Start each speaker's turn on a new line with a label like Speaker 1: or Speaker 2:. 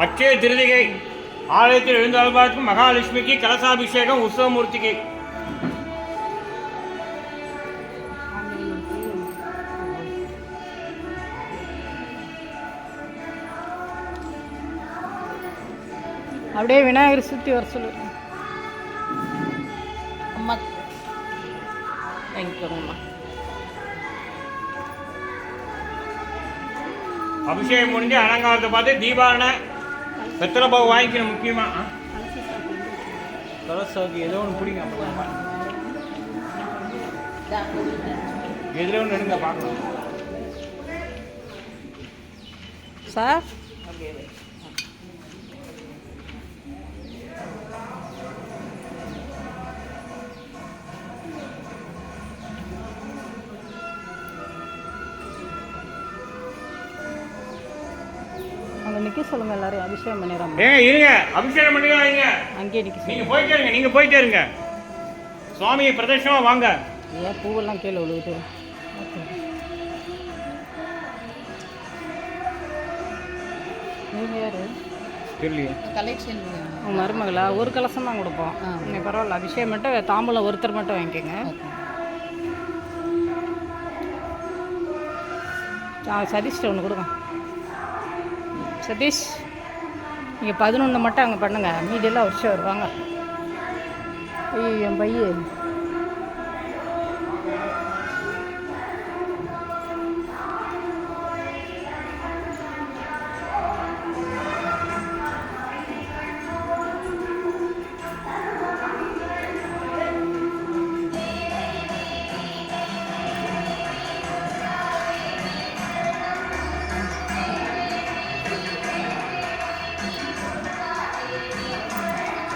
Speaker 1: அட்சய திருதிகை ஆலயத்தில் எழுந்தருள்பார்க்கும் மகாலட்சுமிக்கு கலசாபிஷேகம் உற்சவமூர்த்திக்கு.
Speaker 2: அப்படியே விநாயகர் சுற்றி வர சொல்லு. அம்மா வாங்கிக்கோங்கம்மா.
Speaker 1: அபிஷேகம் முடிஞ்சு அலங்காரத்தை பார்த்து தீபாவளி வெத்தலை பாவு வாங்கிக்கணும். முக்கியமாக கலசாவுக்கு ஏதோ ஒன்று பிடிக்கும். எதில் ஒன்று எடுங்க பார்க்கலாம்
Speaker 2: சார். அங்கே நிற்க சொல்லுங்க எல்லாரும். அபிஷேகம் பண்ணிடுறாங்க.
Speaker 1: இருங்க, அபிஷேகம் பண்ணிடுறாங்க.
Speaker 2: அங்கேயே நிற்க சொல்லுங்க.
Speaker 1: நீங்கள் போயிட்டே இருங்க. சுவாமியை பிரதட்சணமாக வாங்க.
Speaker 2: ஏன் பூவெல்லாம் கீழே விழுகுது? நீங்கள் யார்?
Speaker 1: தெரியலையே.
Speaker 2: கலெக்ஷன் மருமகளா? ஒரு கலசம் தான் கொடுப்போம். நீங்கள் பரவாயில்ல. அபிஷேகம் மட்டும் தாம்பூலம் ஒருத்தர் மட்டும் வாங்கிக்கோங்க. சதீஷ்ட ஒன்று கொடுங்க. சதீஷ், நீங்கள் 11 மட்டும் அங்கே பண்ணுங்கள். மீதியெல்லாம் வருஷம் வருவாங்க. ஐயோ என் பையன்